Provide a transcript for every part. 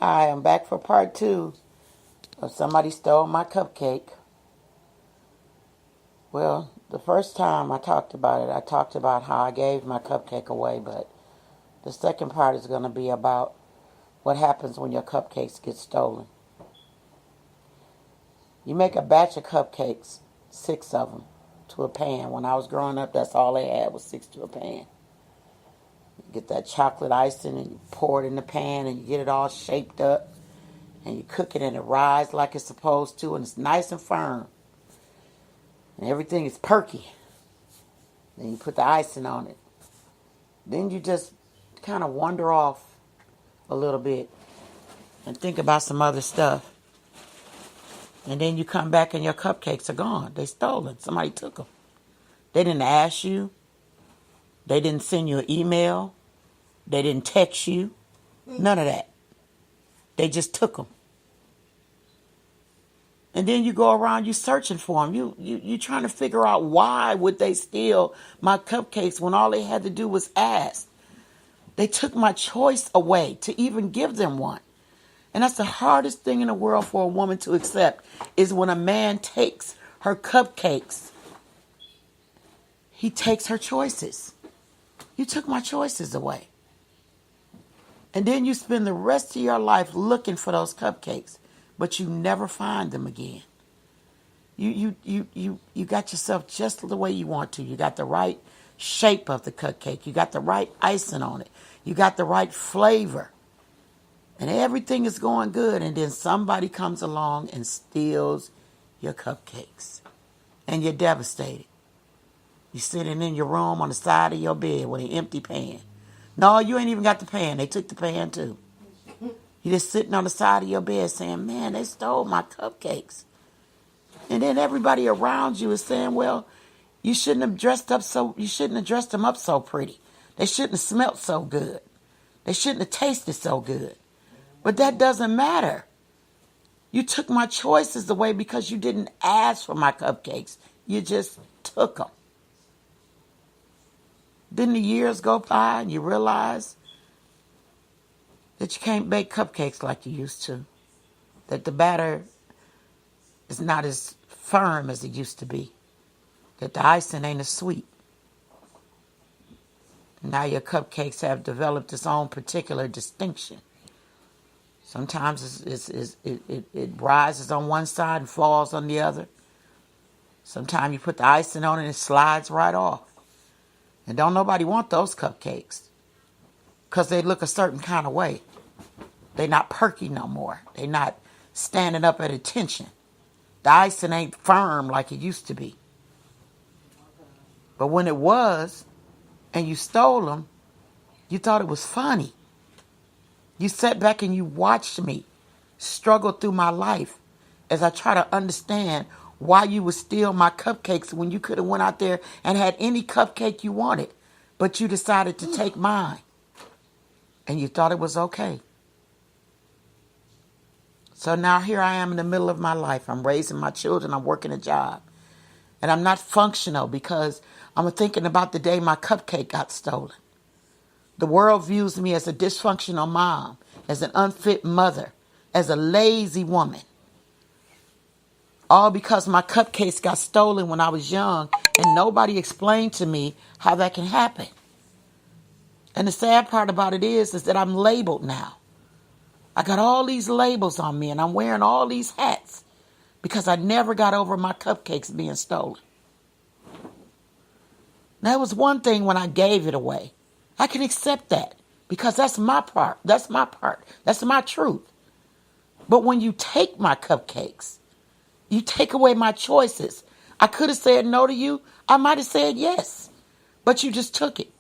Hi, I'm back for part two of Somebody Stole My Cupcake. Well, the first time I talked about it, I talked about how I gave my cupcake away, but the second part is going to be about what happens when your cupcakes get stolen. You make a batch of cupcakes, 6 of them, to a pan. When I was growing up, that's all they had was 6 to a pan. You get that chocolate icing and you pour it in the pan and you get it all shaped up and you cook it and it rises like it's supposed to and it's nice and firm. And everything is perky. Then you put the icing on it. Then you just kind of wander off a little bit and think about some other stuff. And then you come back and your cupcakes are gone. They stolen. Somebody took them. They didn't ask you. They didn't send you an email. They didn't text you. None of that. They just took them. And then you go around, you searching for them. You trying to figure out why would they steal my cupcakes when all they had to do was ask. They took my choice away to even give them one. And that's the hardest thing in the world for a woman to accept is when a man takes her cupcakes. He takes her choices. You took my choices away. And then you spend the rest of your life looking for those cupcakes, but you never find them again. You got yourself just the way you want to. You got the right shape of the cupcake. You got the right icing on it. You got the right flavor. And everything is going good. And then somebody comes along and steals your cupcakes. And you're devastated. You're sitting in your room on the side of your bed with an empty pan. No, you ain't even got the pan. They took the pan too. You're just sitting on the side of your bed saying, man, they stole my cupcakes. And then everybody around you is saying, well, you shouldn't have dressed them up so pretty. They shouldn't have smelt so good. They shouldn't have tasted so good. But that doesn't matter. You took my choices away because you didn't ask for my cupcakes. You just took them. Then the years go by and you realize that you can't bake cupcakes like you used to. That the batter is not as firm as it used to be. That the icing ain't as sweet. Now your cupcakes have developed its own particular distinction. Sometimes it rises on one side and falls on the other. Sometimes you put the icing on it and it slides right off. And don't nobody want those cupcakes because they look a certain kind of way. They're not perky no more. They're not standing up at attention. The icing ain't firm like it used to be. But when it was, and you stole them, you thought it was funny. You sat back and you watched me struggle through my life as I try to understand why you would steal my cupcakes when you could have went out there and had any cupcake you wanted, but you decided to take mine. And you thought it was okay. So now here I am in the middle of my life. I'm raising my children. I'm working a job. And I'm not functional because I'm thinking about the day my cupcake got stolen. The world views me as a dysfunctional mom, as an unfit mother, as a lazy woman. All because my cupcakes got stolen when I was young and nobody explained to me how that can happen. And the sad part about it is that I'm labeled now. I got all these labels on me and I'm wearing all these hats because I never got over my cupcakes being stolen. Now, it was one thing when I gave it away. I can accept that because that's my part. That's my part. That's my truth. But when you take my cupcakes, you take away my choices. I could have said no to you. I might have said yes. But you just took it.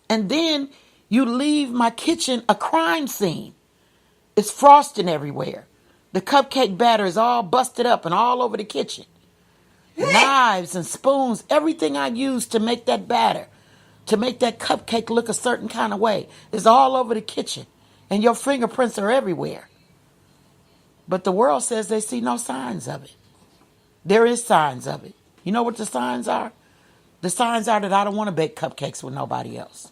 And then you leave my kitchen a crime scene. It's frosting everywhere. The cupcake batter is all busted up and all over the kitchen. Knives and spoons, everything I used to make that batter, to make that cupcake look a certain kind of way, is all over the kitchen. And your fingerprints are everywhere. But the world says they see no signs of it. There is signs of it. You know what the signs are? The signs are that I don't want to bake cupcakes with nobody else.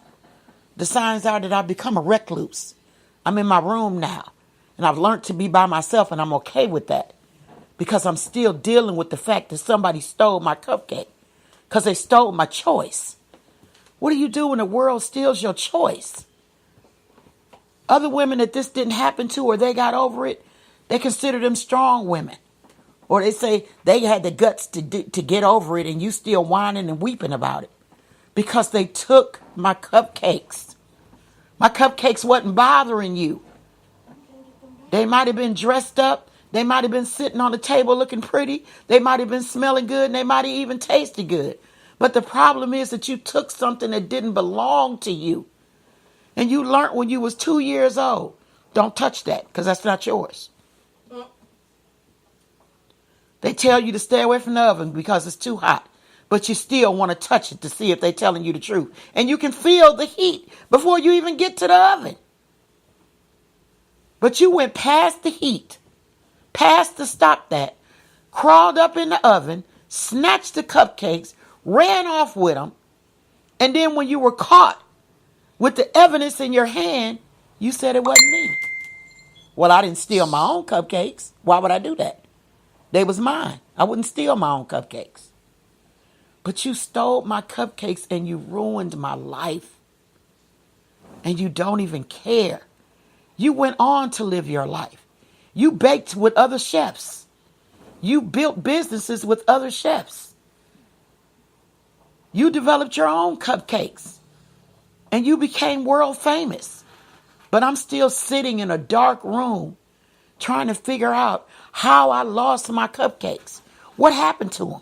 The signs are that I've become a recluse. I'm in my room now. And I've learned to be by myself, and I'm okay with that. Because I'm still dealing with the fact that somebody stole my cupcake. Because they stole my choice. What do you do when the world steals your choice? Other women that this didn't happen to or they got over it, they consider them strong women. Or they say they had the guts to get over it and you still whining and weeping about it. Because they took my cupcakes. My cupcakes wasn't bothering you. They might have been dressed up. They might have been sitting on the table looking pretty. They might have been smelling good. And they might have even tasted good. But the problem is that you took something that didn't belong to you. And you learned when you was 2 years old. Don't touch that because that's not yours. They tell you to stay away from the oven because it's too hot. But you still want to touch it to see if they're telling you the truth. And you can feel the heat before you even get to the oven. But you went past the heat, past the stop that, crawled up in the oven, snatched the cupcakes, ran off with them. And then when you were caught with the evidence in your hand, you said it wasn't me. Well, I didn't steal my own cupcakes. Why would I do that? They was mine. I wouldn't steal my own cupcakes. But you stole my cupcakes and you ruined my life. And you don't even care. You went on to live your life. You baked with other chefs. You built businesses with other chefs. You developed your own cupcakes. And you became world famous. But I'm still sitting in a dark room trying to figure out how I lost my cupcakes. What happened to them?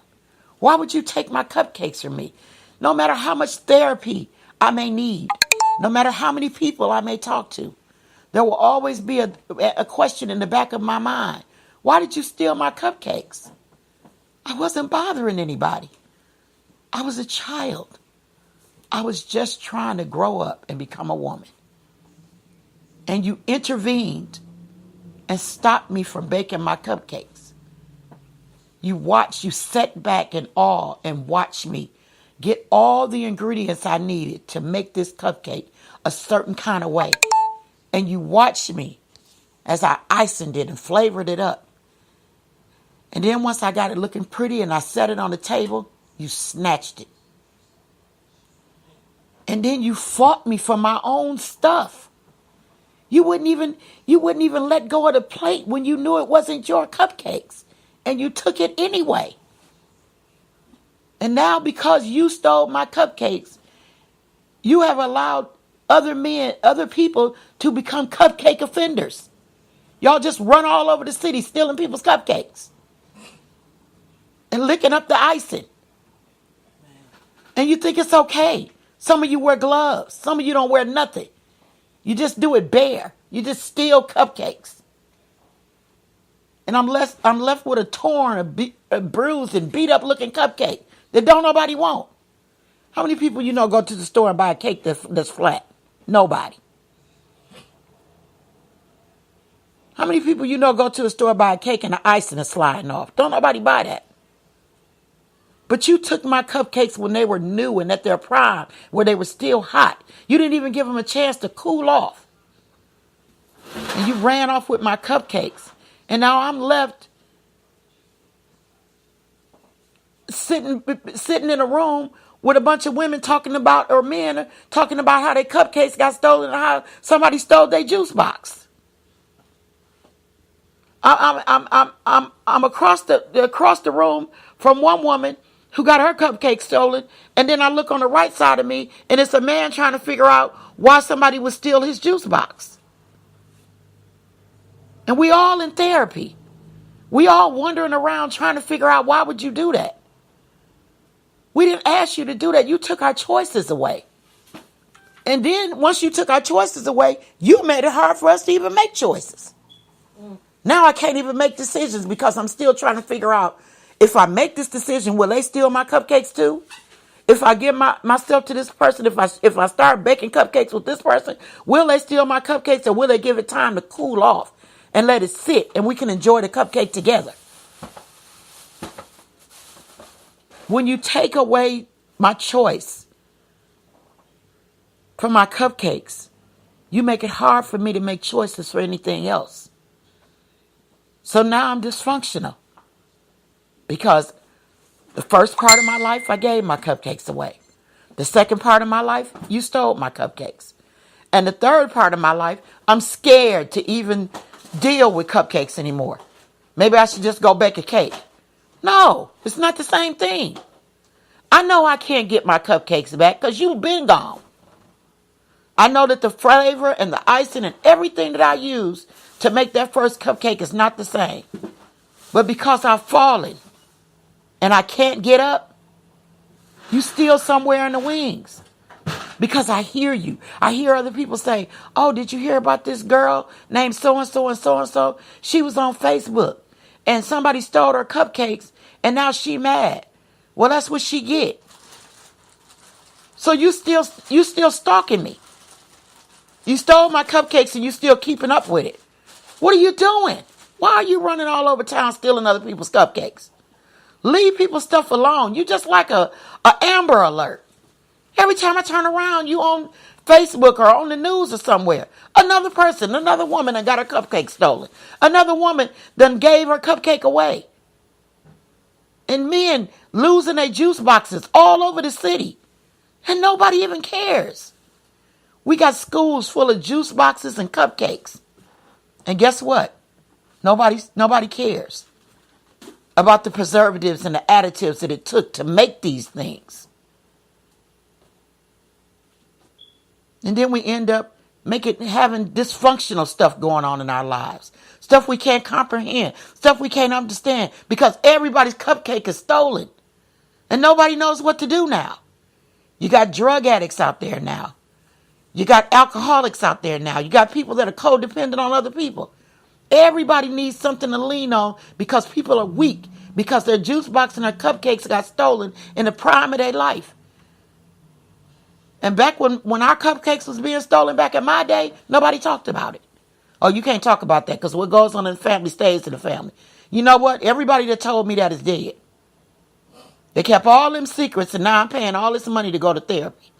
Why would you take my cupcakes from me? No matter how much therapy I may need, no matter how many people I may talk to, there will always be a question in the back of my mind. Why did you steal my cupcakes? I wasn't bothering anybody. I was a child. I was just trying to grow up and become a woman. And you intervened and stopped me from baking my cupcakes. You sat back in awe and watched me get all the ingredients I needed to make this cupcake a certain kind of way. And you watched me as I iced it and flavored it up. And then once I got it looking pretty and I set it on the table, you snatched it. And then you fought me for my own stuff. You wouldn't even let go of the plate when you knew it wasn't your cupcakes. And you took it anyway. And now because you stole my cupcakes, you have allowed other people to become cupcake offenders. Y'all just run all over the city stealing people's cupcakes. And licking up the icing. And you think it's okay. Some of you wear gloves. Some of you don't wear nothing. You just do it bare. You just steal cupcakes. And I'm left with a torn, a bruised, and beat up looking cupcake that don't nobody want. How many people you know go to the store and buy a cake that's flat? Nobody. How many people you know go to the store and buy a cake and the icing is sliding off? Don't nobody buy that. But you took my cupcakes when they were new and at their prime, where they were still hot. You didn't even give them a chance to cool off. And you ran off with my cupcakes. And now I'm left sitting in a room with a bunch of women talking about, or men talking about how their cupcakes got stolen and how somebody stole their juice box. I'm across the room from one woman who got her cupcake stolen, and then I look on the right side of me, and it's a man trying to figure out why somebody would steal his juice box. And we all in therapy. We all wandering around trying to figure out why would you do that? We didn't ask you to do that. You took our choices away. And then once you took our choices away, you made it hard for us to even make choices. Now I can't even make decisions because I'm still trying to figure out, if I make this decision, will they steal my cupcakes too? If I give myself to this person, if I start baking cupcakes with this person, will they steal my cupcakes, or will they give it time to cool off and let it sit and we can enjoy the cupcake together? When you take away my choice from my cupcakes, you make it hard for me to make choices for anything else. So now I'm dysfunctional because the first part of my life, I gave my cupcakes away. The second part of my life, you stole my cupcakes. And the third part of my life, I'm scared to even deal with cupcakes anymore. Maybe I should just go bake a cake. No, it's not the same thing. I know I can't get my cupcakes back because you've been gone. I know that the flavor and the icing and everything that I use to make that first cupcake is not the same. But because I've fallen and I can't get up, you still somewhere in the wings. Because I hear you. I hear other people say, oh, did you hear about this girl named so-and-so and so-and-so? She was on Facebook and somebody stole her cupcakes and now she mad. Well, that's what she get. So you still stalking me. You stole my cupcakes and you still keeping up with it. What are you doing? Why are you running all over town stealing other people's cupcakes? Leave people's stuff alone. You just like a Amber Alert. Every time I turn around, you on Facebook or on the news or somewhere. Another person, another woman done got her cupcake stolen. Another woman done gave her cupcake away. And men losing their juice boxes all over the city. And nobody even cares. We got schools full of juice boxes and cupcakes. And guess what? Nobody cares about the preservatives and the additives that it took to make these things. And then we end up having dysfunctional stuff going on in our lives. Stuff we can't comprehend. Stuff we can't understand. Because everybody's cupcake is stolen. And nobody knows what to do now. You got drug addicts out there now. You got alcoholics out there now. You got people that are codependent on other people. Everybody needs something to lean on because people are weak. Because their juice box and their cupcakes got stolen in the prime of their life. And back when our cupcakes was being stolen back in my day, nobody talked about it. Oh, you can't talk about that because what goes on in the family stays in the family. You know what? Everybody that told me that is dead. They kept all them secrets and now I'm paying all this money to go to therapy.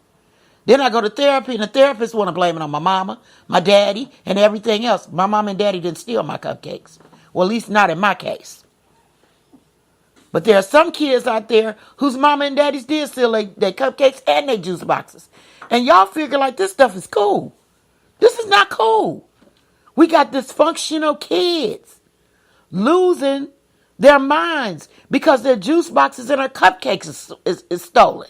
Then I go to therapy and the therapist want to blame it on my mama, my daddy, and everything else. My mom and daddy didn't steal my cupcakes. Well, at least not in my case. But there are some kids out there whose mama and daddies did steal their cupcakes and their juice boxes. And y'all figure like this stuff is cool. This is not cool. We got dysfunctional kids losing their minds because their juice boxes and their cupcakes is stolen.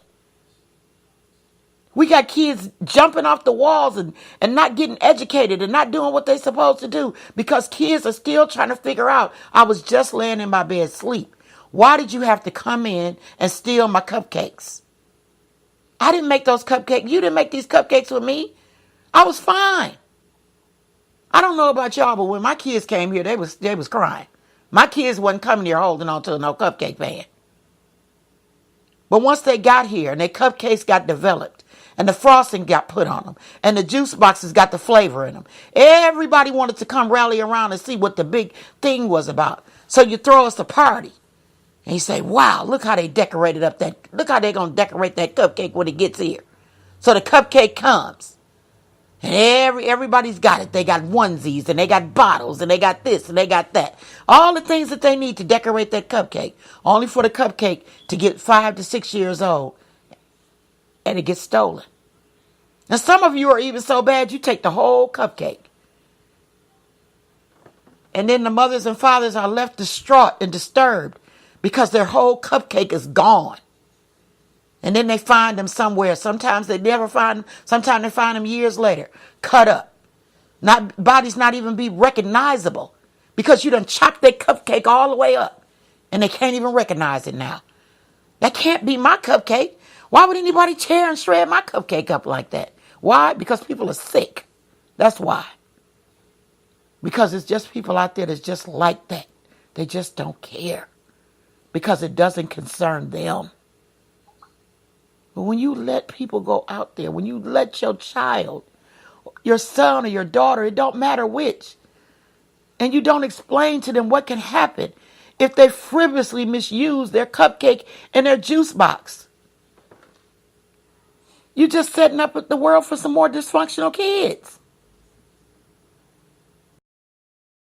We got kids jumping off the walls and not getting educated and not doing what they're supposed to do because kids are still trying to figure out, I was just laying in my bed asleep. Why did you have to come in and steal my cupcakes? I didn't make those cupcakes. You didn't make these cupcakes with me. I was fine. I don't know about y'all, but when my kids came here, they was crying. My kids wasn't coming here holding on to no cupcake pan. But once they got here and their cupcakes got developed and the frosting got put on them and the juice boxes got the flavor in them, everybody wanted to come rally around and see what the big thing was about. So you throw us a party. And you say, wow, look how they decorated up look how they're going to decorate that cupcake when it gets here. So the cupcake comes. And everybody's got it. They got onesies and they got bottles and they got this and they got that. All the things that they need to decorate that cupcake. Only for the cupcake to get 5 to 6 years old. And it gets stolen. Now some of you are even so bad you take the whole cupcake. And then the mothers and fathers are left distraught and disturbed. Because their whole cupcake is gone. And then they find them somewhere. Sometimes they never find them. Sometimes they find them years later. Cut up. Bodies not even be recognizable. Because you done chopped their cupcake all the way up. And they can't even recognize it now. That can't be my cupcake. Why would anybody tear and shred my cupcake up like that? Why? Because people are sick. That's why. Because it's just people out there that's just like that. They just don't care. Because it doesn't concern them. But when you let people go out there, when you let your child, your son or your daughter, it don't matter which, and you don't explain to them what can happen if they frivolously misuse their cupcake and their juice box, you're just setting up the world for some more dysfunctional kids.